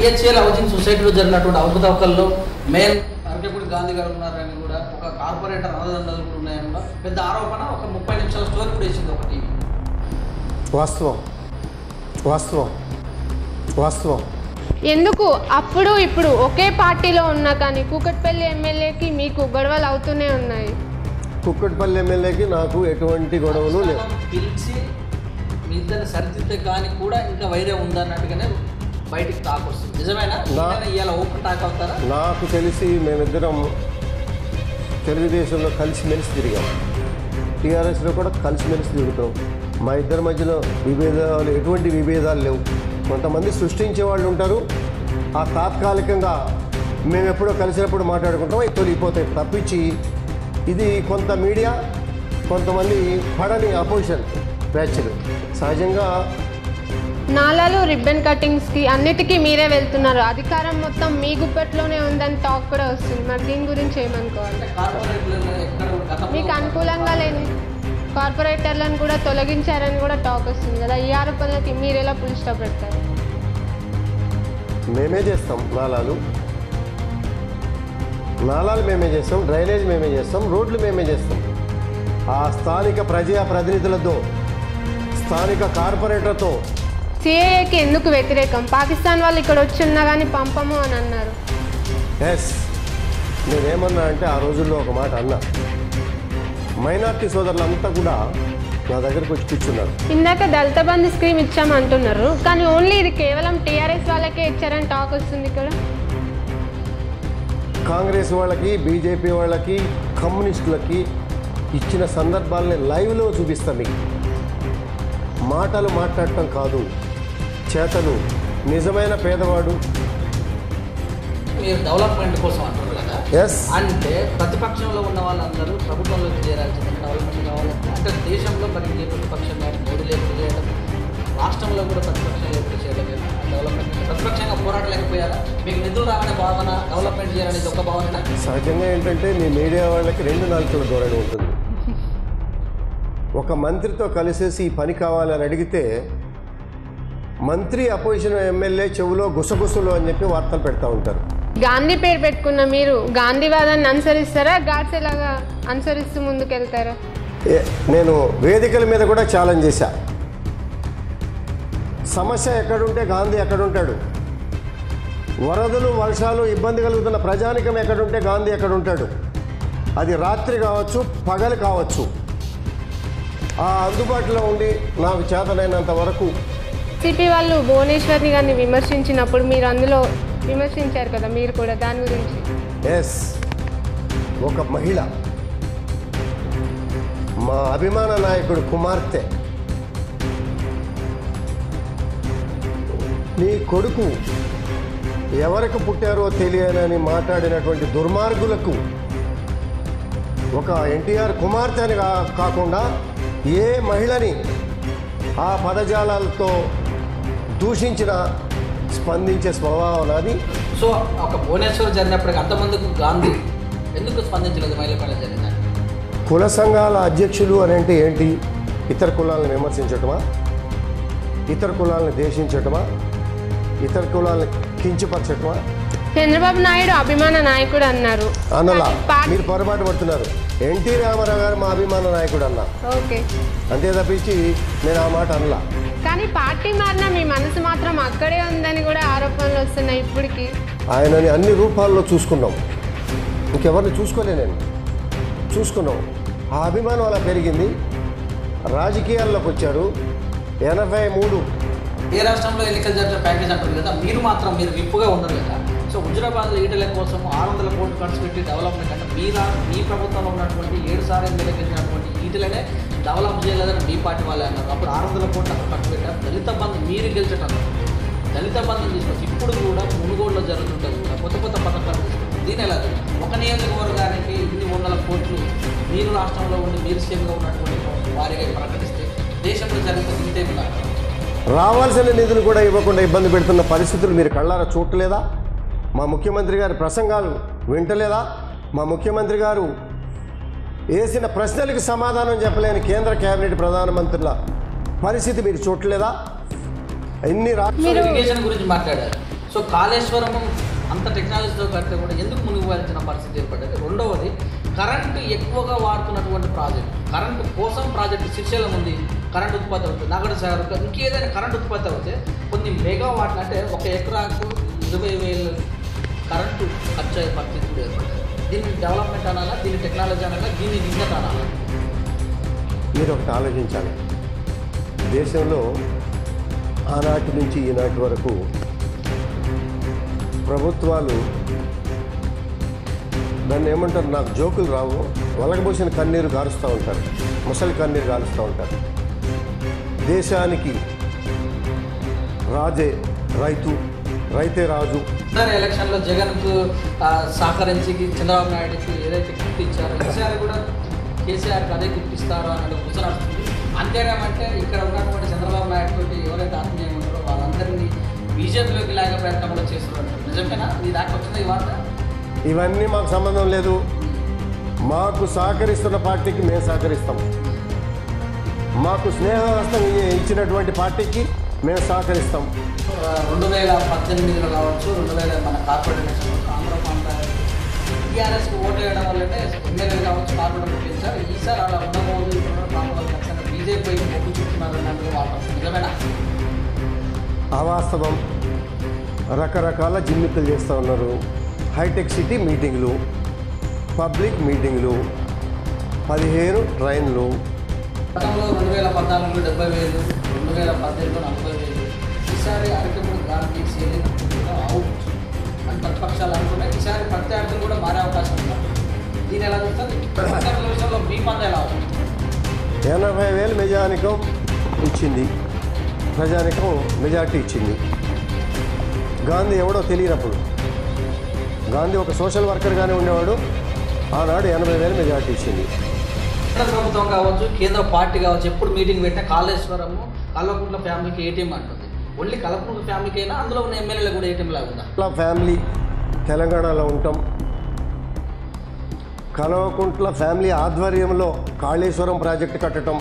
BHEL housing సొసైటీలో జరిగినటువంటి అవకతవకల్లో main Arekapudi Gandhi గారు ఉన్నారని కూడా ఒక కార్పొరేటర్ అన్నదండలు కూడా ఉన్నాయని కూడా పెద్ద ఆరోపణ. ఒక 30 నిమిషాల స్టోరీ కూడా వేసింది ఒక టీవీ. వాస్తవం వాస్తవం వాస్తవం. ఎందుకు అప్పుడు ఇప్పుడు ఒకే పార్టీలో ఉన్నా కానీ కూకట్పల్లి ఎమ్మెల్యేకి మీకు గొడవలు అవుతూనే ఉన్నాయి. కుక్కట్పల్లి ఎమ్మెల్యేకి నాకు ఎటువంటి గొడవలు లేవు. పిలిచి మీ ఇద్దరిని సరిదిద్దే కానీ కూడా ఇంకా వైరే ఉందన్నట్టుగానే బయటికి టాక్ వస్తుంది. నిజమేనా? ఇవాళ ఓపెన్ టాక్ అవుతారా? నాకు తెలిసి మేమిద్దరం తెలుగుదేశంలో కలిసిమెలిసి తిరిగాం, టీఆర్ఎస్లో కూడా కలిసిమెలిసి తిరుగుతాం. మా ఇద్దరి మధ్యలో విభేదాలు, ఎటువంటి విభేదాలు లేవు. కొంతమంది సృష్టించే వాళ్ళు ఉంటారు, ఆ తాత్కాలికంగా మేము ఎప్పుడో కలిసినప్పుడు మాట్లాడుకుంటాం, అవి తొలిగిపోతాయి తప్పించి ఇది కొంత మీడియా, కొంతమంది పడని అపోజిషన్ బ్యాచ్లు సహజంగా నాలాలు రిబ్బన్ కటింగ్స్కి అన్నిటికీ మీరే వెళ్తున్నారు. అధికారం మొత్తం మీ గుప్పట్లోనే ఉందని టాక్ కూడా వస్తుంది. మరి దీని గురించి ఏమనుకోవాలి? మీకు అనుకూలంగా లేని కార్పొరేటర్లను కూడా తొలగించారని కూడా టాక్ వస్తుంది కదా. ఈ ఆరోపణలకి మీరు ఎలా ఫుల్ స్టాప్ పెడతారు? మేమే చేస్తాం, నాలాలు మేమే చేస్తాం, డ్రైనేజ్ మేమే చేస్తాం, రోడ్లు మేమే చేస్తాం. ఆ స్థానిక ప్రజాప్రతినిధులతో, స్థానిక కార్పొరేటర్తో. సిఏఏకి ఎందుకు వ్యతిరేకం? పాకిస్తాన్ వాళ్ళు ఇక్కడ వచ్చి ఉన్నా కానీ పంపము అని అన్నారు. ఎస్, నేనేమన్నా అంటే ఆ రోజుల్లో ఒక మాట అన్నా. మైనార్టీ సోదరులంతా కూడా నా దగ్గరకు వచ్చి కూర్చున్నారు. ఇందాక దళిత బంధు స్కీమ్ ఇచ్చామంటున్నారు, కానీ ఓన్లీ ఇది కేవలం టీఆర్ఎస్ వాళ్ళకే ఇచ్చారని టాక్ వస్తుంది ఇక్కడ. కాంగ్రెస్ వాళ్ళకి, బీజేపీ వాళ్ళకి, కమ్యూనిస్టులకి ఇచ్చిన సందర్భాలని లైవ్లో చూపిస్తాం. మీకు మాటలు మాట్లాడటం కాదు, చేతలు. నిజమైన పేదవాడు. మీరు డెవలప్మెంట్ కోసం అంటారు కదా. ఎస్, అంటే ప్రతిపక్షంలో ఉన్న వాళ్ళందరూ ప్రభుత్వంలోకి చేరాల్సింది. డెవలప్మెంట్ కావాలంటే అంటే దేశంలో మరి ఏ ప్రతిపక్షం కానీ మోడీ లేకుండా చేయడం, రాష్ట్రంలో కూడా ప్రతిపక్షం లేకుండా చేయడం డెవలప్మెంట్. ప్రతిపక్షంగా పోరాడలేకపోయారా? మీకు నిధులు రావనే భావన, డెవలప్మెంట్ చేయాలనేది ఒక భావన. సహజంగా ఏంటంటే మీ మీడియా వాళ్ళకి 2 నాలుకల ధోరణి ఉంటుంది. ఒక మంత్రితో కలిసేసి ఈ పని కావాలని అడిగితే మంత్రి అపోజిషన్ ఎమ్మెల్యే చెవులో గుసగుసలు అని చెప్పి వార్తలు పెడతా ఉంటారు. గాంధీ పేరు పెట్టుకున్న మీరు గాంధీవాదాన్ని అనుసరిస్తారా, గాడ్సే లాగా అనుసరిస్తూ ముందుకెళ్తారా? నేను వేదికల మీద కూడా ఛాలెంజ్ చేశా. సమస్య ఎక్కడుంటే గాంధీ ఎక్కడుంటాడు, వరదలు వర్షాలు ఇబ్బంది కలుగుతున్న ప్రజానికం ఎక్కడుంటే గాంధీ ఎక్కడుంటాడు. అది రాత్రి కావచ్చు, పగలు కావచ్చు, ఆ అందుబాటులో ఉండి నాకు చేతనైనంత వరకు. సిపి వాళ్ళు భువనేశ్వర్ని గారిని విమర్శించినప్పుడు మీరు అందులో విమర్శించారు కదా, మీరు కూడా దాని గురించి. ఎస్, ఒక మహిళ, మా అభిమాన నాయకుడు కుమార్తె, నీ కొడుకు ఎవరికి పుట్టారో తెలియనని మాట్లాడినటువంటి దుర్మార్గులకు ఒక ఎన్టీఆర్ కుమార్తె అని కాకుండా ఏ మహిళని ఆ పదజాలాలతో దూషించిన స్పందించే స్వభావం నాది. సో ఒక భువనేశ్వర్ జరిగినప్పటికీ అంతమందికి గాంధీ ఎందుకు స్పందించలేదు? మహిళ పైన జరిగింది. కుల సంఘాల అధ్యక్షులు అని అంటే ఏంటి? ఇతర కులాలను విమర్శించటమా, ఇతర కులాలను దేశించటమా, ఇతర కులాలను కించపరచటమా? చంద్రబాబు నాయుడు అభిమాన నాయకుడు అన్నారు. అన్నలా మీరు పొరపాటు పడుతున్నారు. ఎన్టీ రామారావు గారు మా అభిమాన నాయకుడు అన్నా. ఓకే, అంతే తప్పించి నేను ఆ మాట అనలా. కానీ పార్టీ మారినా మీ మనసు మాత్రం అక్కడే ఉందని కూడా ఆరోపణలు వస్తున్నాయి ఇప్పటికి. ఆయనని అన్ని రూపాల్లో చూసుకున్నాం, ఇంకెవరిని చూసుకోలే. నేను చూసుకున్నాం. ఆ అభిమానం అలా పెరిగింది. రాజకీయాల్లోకి వచ్చారు. 83 ఏ రాష్ట్రంలో ఎన్నికలు జరిగిన ప్యాకేజ్ అంటారు కదా, మీరు మాత్రం మీరు విప్పుగా ఉండరు కదా. సో హుజురాబాద్లో ఈటల కోసం 600 కోట్లు ఖర్చు పెట్టి డెవలప్మెంట్ అంటే మీ ప్రభుత్వంలో ఉన్నటువంటి 7 సార్లు ఎమ్మెల్యే గెలిచినటువంటి ఈటలనే డెవలప్ చేయలేదని మీ పార్టీ వాళ్ళే అన్నారు. అప్పుడు 600 కోట్లు ఖర్చు పెట్టారు. దళిత బంధు మీరు గెలిచటం, దళిత బంధు తీసుకొచ్చి ఇప్పుడు కూడా మునుగోడులో జరుగుతుంటుంది కూడా కొత్త కొత్త పథకాలు తీసుకుంటారు. దీని ఎలా ఒక నియోజకవర్గానికి ఇన్ని 100 కోట్లు మీరు రాష్ట్రంలో ఉండి మీరు సీఎంగా ఉన్నటువంటి వారిగా ప్రకటిస్తే దేశంలో జరుగుతుంది ఇంతే కాదు. రావాల్సిన నిధులు కూడా ఇవ్వకుండా ఇబ్బంది పెడుతున్న పరిస్థితులు మీరు కళ్ళారా చూడలేదా? మా ముఖ్యమంత్రి గారి ప్రసంగాలు వింటలేదా? మా ముఖ్యమంత్రి గారు వేసిన ప్రశ్నలకు సమాధానం చెప్పలేని కేంద్ర కేబినెట్ ప్రధానమంత్రుల పరిస్థితి మీరు చూడలేదా? ఇరిగేషన్ గురించి మాట్లాడారు. సో కాళేశ్వరం అంత టెక్నాలజీతో కడితే కూడా ఎందుకు మునిగిపోయాల్సిన పరిస్థితి ఏర్పడ్డది. రెండవది కరెంటు ఎక్కువగా వాడుతున్నటువంటి ప్రాజెక్ట్, కరెంటు కోసం ప్రాజెక్టు శ్రీశైలం ఉంది, కరెంట్ ఉత్పత్తి అవుతుంది. నగర సాగర్ ఇంకేదైనా కరెంట్ ఉత్పత్తి అవుతే కొన్ని మెగావాట్లు అంటే 1 ఎకరాకు 20,000 కరెంటు ఖర్చు అయ్యే పరిస్థితి కూడా ఏర్పడుతుంది. దీన్ని డెవలప్మెంట్ అనాలా, దీన్ని టెక్నాలజీ అనాలా, దీన్ని విజ్ఞత అనాలా? మీరు ఒకటి ఆలోచించాలి. దేశంలో ఆనాటి నుంచి ఈనాటి వరకు ప్రభుత్వాలు దాన్ని ఏమంటారు, నాకు జోకులు రావు, వలగబోసిన కన్నీరు గారుస్తూ ఉంటారు, ముసలి కన్నీరు గారుస్తూ ఉంటారు. దేశానికి రాజే రైతు, రైతే రాజు. ఎలక్షన్లో జగన్కు సహకరించి చంద్రబాబు నాయుడుకి ఏదైతే గిఫ్ట్ ఇచ్చారో ఈసారి కూడా కేసీఆర్కి అదే గిఫ్ట్ ఇస్తారో అన్నది గుర్తు వస్తుంది. అంతేనేమంటే ఇక్కడ ఉన్నటువంటి చంద్రబాబు నాయుడు తోటి ఎవరైతే ఆత్మీయంగా ఉంటారో వాళ్ళందరినీ బీజేపీలోకి లాగే ప్రయత్నం కూడా చేస్తున్నారు. నిజమేనా? ఈ దాకా వచ్చింది ఈ వార్త? ఇవన్నీ మాకు సంబంధం లేదు. మాకు సహకరిస్తున్న పార్టీకి మేము సహకరిస్తాం. మాకు స్నేహహస్తం ఇచ్చినటువంటి పార్టీకి మేము సహకరిస్తాం. 2018లో కావచ్చు, 2000 మన కార్పొరేషన్ ఆంధ్ర ప్రాంత టీఆర్ఎస్కి ఓటు వేయడం వల్లనే ఎమ్మెల్యేలు కావచ్చు, కార్పొరేటర్ గెలిచారు. ఈసారి అలా ఉండబోదు, ఇప్పుడున్న ప్రాంతాలు ఖచ్చితంగా బీజేపీకి మొగ్గు చూపుతున్నారు అన్నట్టు వార్త. నిజమేనా? అవాస్తవం. రకరకాల జిమ్మిక్కులు చేస్తూ ఉన్నారు. హైటెక్ సిటీ మీటింగ్లు, పబ్లిక్ మీటింగ్లు, 15 ట్రైన్లు. గతంలో 2014లో 70,000, 2018లో 40,000. ఈసారి అరకెప్పుడు గాంధీ సేలింగ్లో అవుట్ అని ప్రతిపక్షాలు అనుకున్నాయి. ఈసారి ప్రత్యర్థులు కూడా మారే అవకాశం ఉంది. దీని ఎలా చూస్తారు? ప్రతిపక్షాల విషయంలో మీ పంద ఎలా అవుతుంది? 80,000 మెజానికం ఇచ్చింది, ప్రజానికం మెజార్టీ ఇచ్చింది. గాంధీ ఎవడో తెలియనప్పుడు, గాంధీ ఒక సోషల్ వర్కర్గానే ఉండేవాడు. ఆనాడు 80,000 మెజార్టీ ఇచ్చింది. కేంద్ర ప్రభుత్వం కావచ్చు, కేంద్ర పార్టీ కావచ్చు, ఎప్పుడు మీటింగ్ పెట్టినా కాళేశ్వరము కల్వకుంట్ల ఫ్యామిలీకి ఏటీఎం అంటుంది. ఓన్లీ కల్వకుంట్ల ఫ్యామిలీకి అయినా అందులో ఉన్న ఎమ్మెల్యేలు కూడా ఏటీఎం లాగా ఉందా? ఫ్యామిలీ తెలంగాణలో ఉంటాం. కల్వకుంట్ల ఫ్యామిలీ ఆధ్వర్యంలో కాళేశ్వరం ప్రాజెక్టు కట్టడం